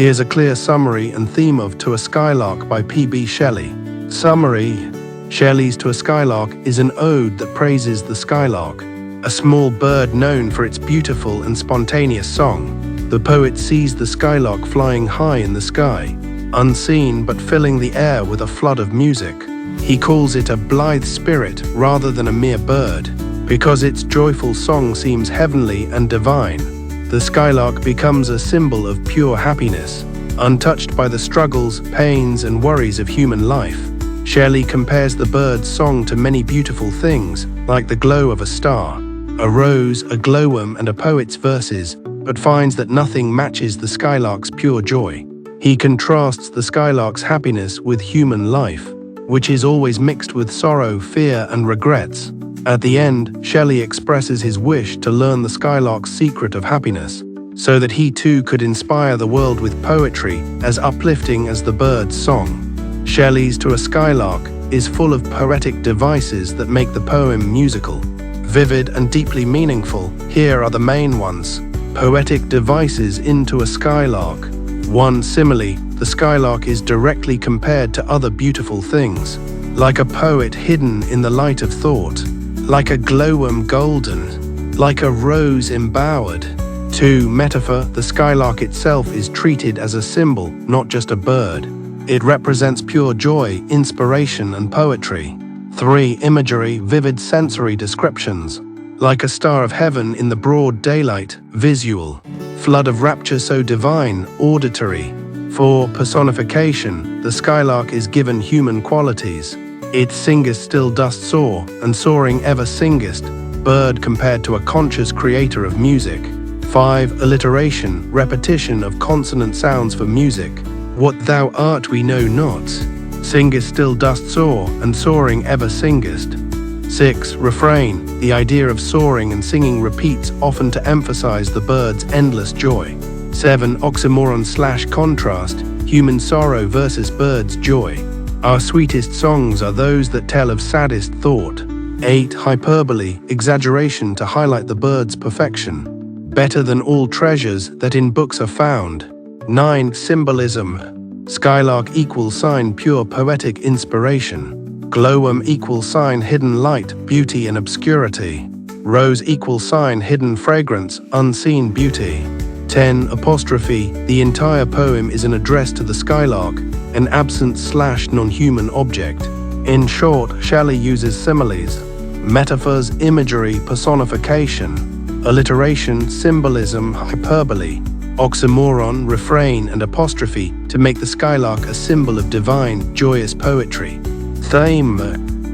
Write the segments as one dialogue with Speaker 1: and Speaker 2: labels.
Speaker 1: Here's a clear summary and theme of To a Skylark by P.B. Shelley. Summary: Shelley's To a Skylark is an ode that praises the skylark, a small bird known for its beautiful and spontaneous song. The poet sees the skylark flying high in the sky, unseen but filling the air with a flood of music. He calls it a blithe spirit rather than a mere bird, because its joyful song seems heavenly and divine. The skylark becomes a symbol of pure happiness, untouched by the struggles, pains, and worries of human life. Shelley compares the bird's song to many beautiful things, like the glow of a star, a rose, a glowworm, and a poet's verses, but finds that nothing matches the skylark's pure joy. He contrasts the skylark's happiness with human life, which is always mixed with sorrow, fear, and regrets. At the end, Shelley expresses his wish to learn the skylark's secret of happiness, so that he too could inspire the world with poetry as uplifting as the bird's song. Shelley's To a Skylark is full of poetic devices that make the poem musical, vivid, and deeply meaningful. Here are the main ones. Poetic devices in To a Skylark. 1. Simile. The skylark is directly compared to other beautiful things, like a poet hidden in the light of thought, like a glowworm golden, like a rose embowered. 2. Metaphor. The skylark itself is treated as a symbol, not just a bird. It represents pure joy, inspiration, and poetry. 3. Imagery. Vivid sensory descriptions, like a star of heaven in the broad daylight, visual. Flood of rapture so divine, auditory. 4. Personification. The skylark is given human qualities. It singest still dost soar, and soaring ever singest, bird compared to a conscious creator of music. 5. Alliteration. Repetition of consonant sounds for music. What thou art we know not. Singest still dost soar, and soaring ever singest. 6. Refrain. The idea of soaring and singing repeats, often to emphasize the bird's endless joy. 7. Oxymoron/contrast. Human sorrow versus bird's joy. Our sweetest songs are those that tell of saddest thought. 8. Hyperbole. Exaggeration to highlight the bird's perfection, better than all treasures that in books are found. 9. Symbolism. Skylark =, pure poetic inspiration. Glowworm =, hidden light, beauty and obscurity. Rose =, hidden fragrance, unseen beauty. 10. Apostrophe. The entire poem is an address to the skylark, an absent/non-human object. In short, Shelley uses similes, metaphors, imagery, personification, alliteration, symbolism, hyperbole, oxymoron, refrain, and apostrophe to make the skylark a symbol of divine, joyous poetry. Theme.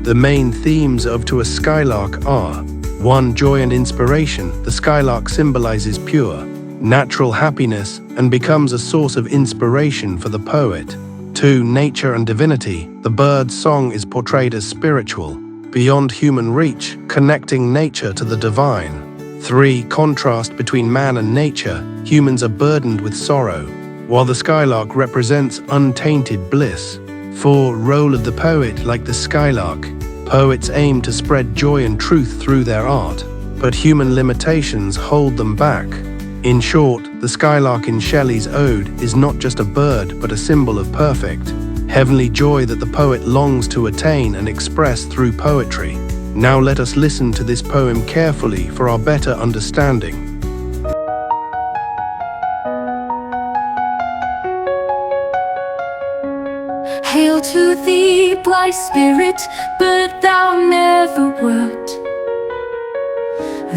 Speaker 1: The main themes of To a Skylark are: 1. Joy and inspiration. The skylark symbolizes pure, natural happiness and becomes a source of inspiration for the poet. 2. Nature and divinity. The bird's song is portrayed as spiritual, beyond human reach, connecting nature to the divine. 3. Contrast between man and nature. Humans are burdened with sorrow, while the skylark represents untainted bliss. 4. Role of the poet. Like the skylark, poets aim to spread joy and truth through their art, but human limitations hold them back. In short, the skylark in Shelley's ode is not just a bird but a symbol of perfect, heavenly joy that the poet longs to attain and express through poetry. Now let us listen to this poem carefully for our better understanding.
Speaker 2: Hail to thee, blithe spirit, bird thou never wert,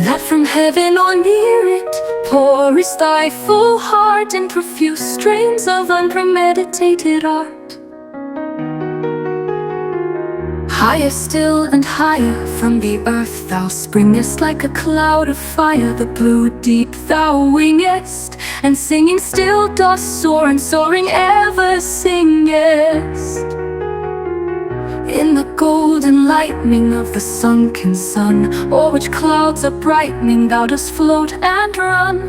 Speaker 2: that from heaven or near it pourest thy full heart in profuse strains of unpremeditated art. Higher still and higher from the earth thou springest, like a cloud of fire the blue deep thou wingest, and singing still dost soar, and soaring ever singest. In the golden lightning of the sunken sun, o'er which clouds are brightening thou dost float and run,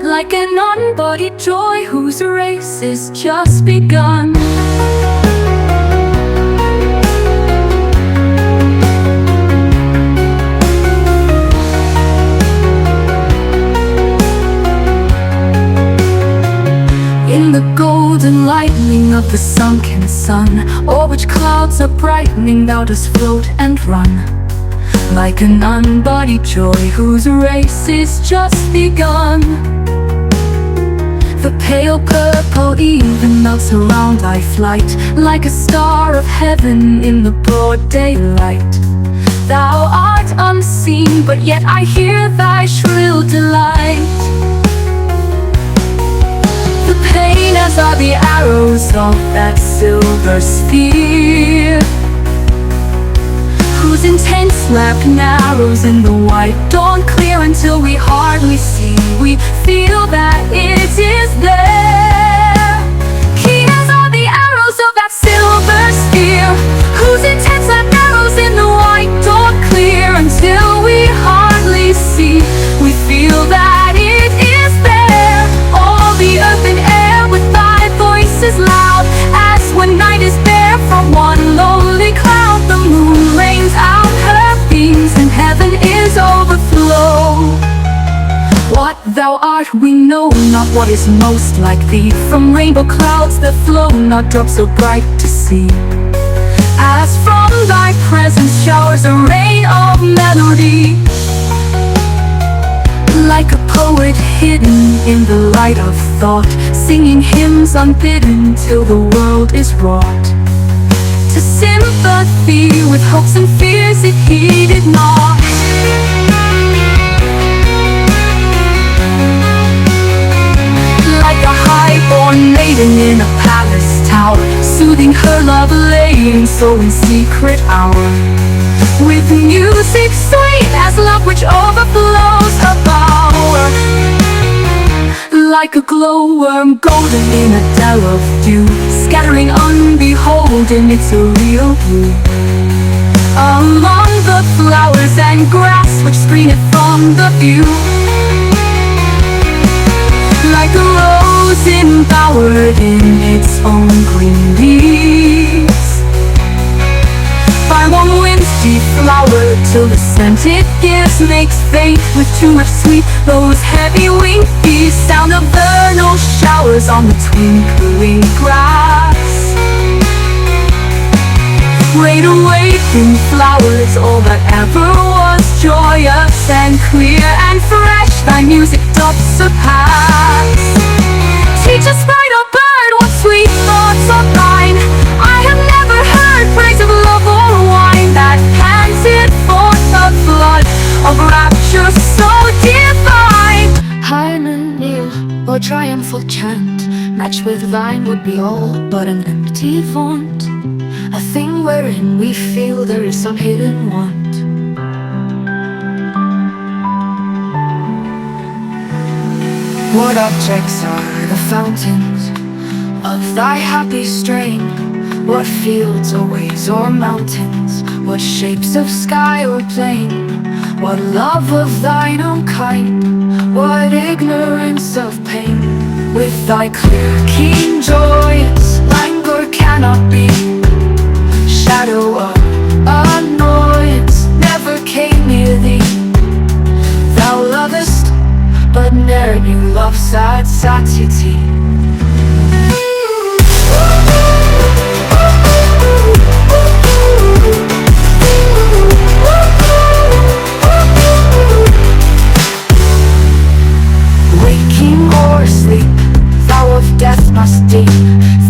Speaker 2: like an unbodied joy whose race is just begun. In the the golden lightning of the sunken sun, or which clouds are brightening, thou dost float and run, like an unbodied joy whose race is just begun. The pale purple even melts around thy flight, like a star of heaven in the broad daylight. Thou art unseen, but yet I hear thy shrill delight. The pain as are the arrows of that silver sphere, whose intense lap narrows in the white dawn clear, until we hardly see, we feel that it is there. Keen as are the arrows of that silver sphere, whose intense lap narrows in the white dawn clear, until we hardly see, we feel that it is there. All the earth and air with thy voices loud, as when night is bare from one lonely cloud. The moon rains out her beams and heaven is overflow. What thou art we know not, what is most like thee. From rainbow clouds that flow, not drops so bright to see, as from thy presence showers a rain of melody. Like a poet hidden in the light of thought, singing hymns unbidden till the world is wrought to sympathy with hopes and fears it heeded not. Like a high-born maiden in a palace tower, soothing her love lane so in secret hour, with music sweet as love which overflows her bower. Like a glowworm golden in a dell of dew, scattering unbeholden its real blue, among the flowers and grass which screen it from the view. Like a rose embowered in its own green leaves, by warm winds deflowered, till the scent it gives makes faint with too much sweet. Those heavy winged bees sound of vernal showers on the twinkling grass. Wait, awaken flowers, all that ever was joyous and clear and fresh, thy music doth surpass. Teach a sprite or bird what sweet thoughts of thine. I have never heard praise of love or wine that panted forth the flood of rapture so divine. Hymeneal or triumphal chant, matched with thine would be all but an empty vaunt, a thing wherein we feel there is some hidden want. What objects are the fountains of thy happy strain? What fields or ways or mountains? What shapes of sky or plain? What love of thine own kind? What ignorance of pain? With thy clear, keen, joyous languor cannot be. Shadow of annoyance never came near thee. Thou lovest, but ne'er knew love's sad satiety. Waking or asleep, thou of death must deem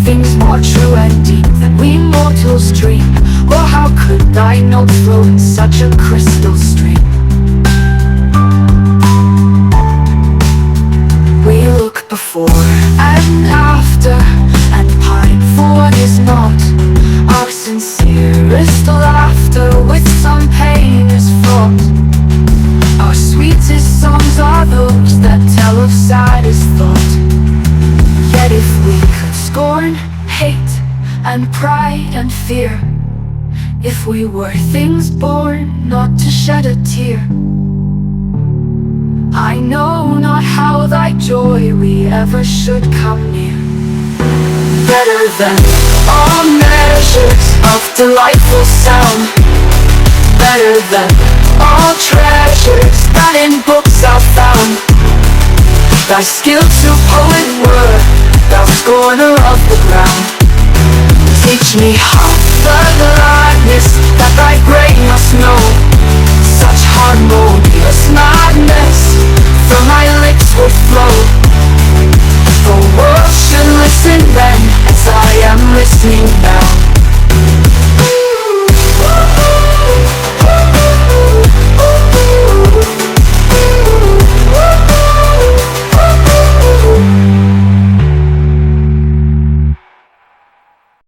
Speaker 2: things more true and deep than we mortals dream. Or how could thy note flow in such a crystal stream? We look before and after, and pine for what is not. Our sincerest laughter with some pain is fraught. Our sweetest songs are those that tell of saddest thought. Yet if we could scorn, hate, and pride and fear, if we were things born not to shed a tear, I know not how thy joy we ever should come near. Better than all measures of delightful sound, better than all treasures that in books are found. Thy skill to poet were
Speaker 3: thou scorner of the ground. Teach me how the gladness that thy grace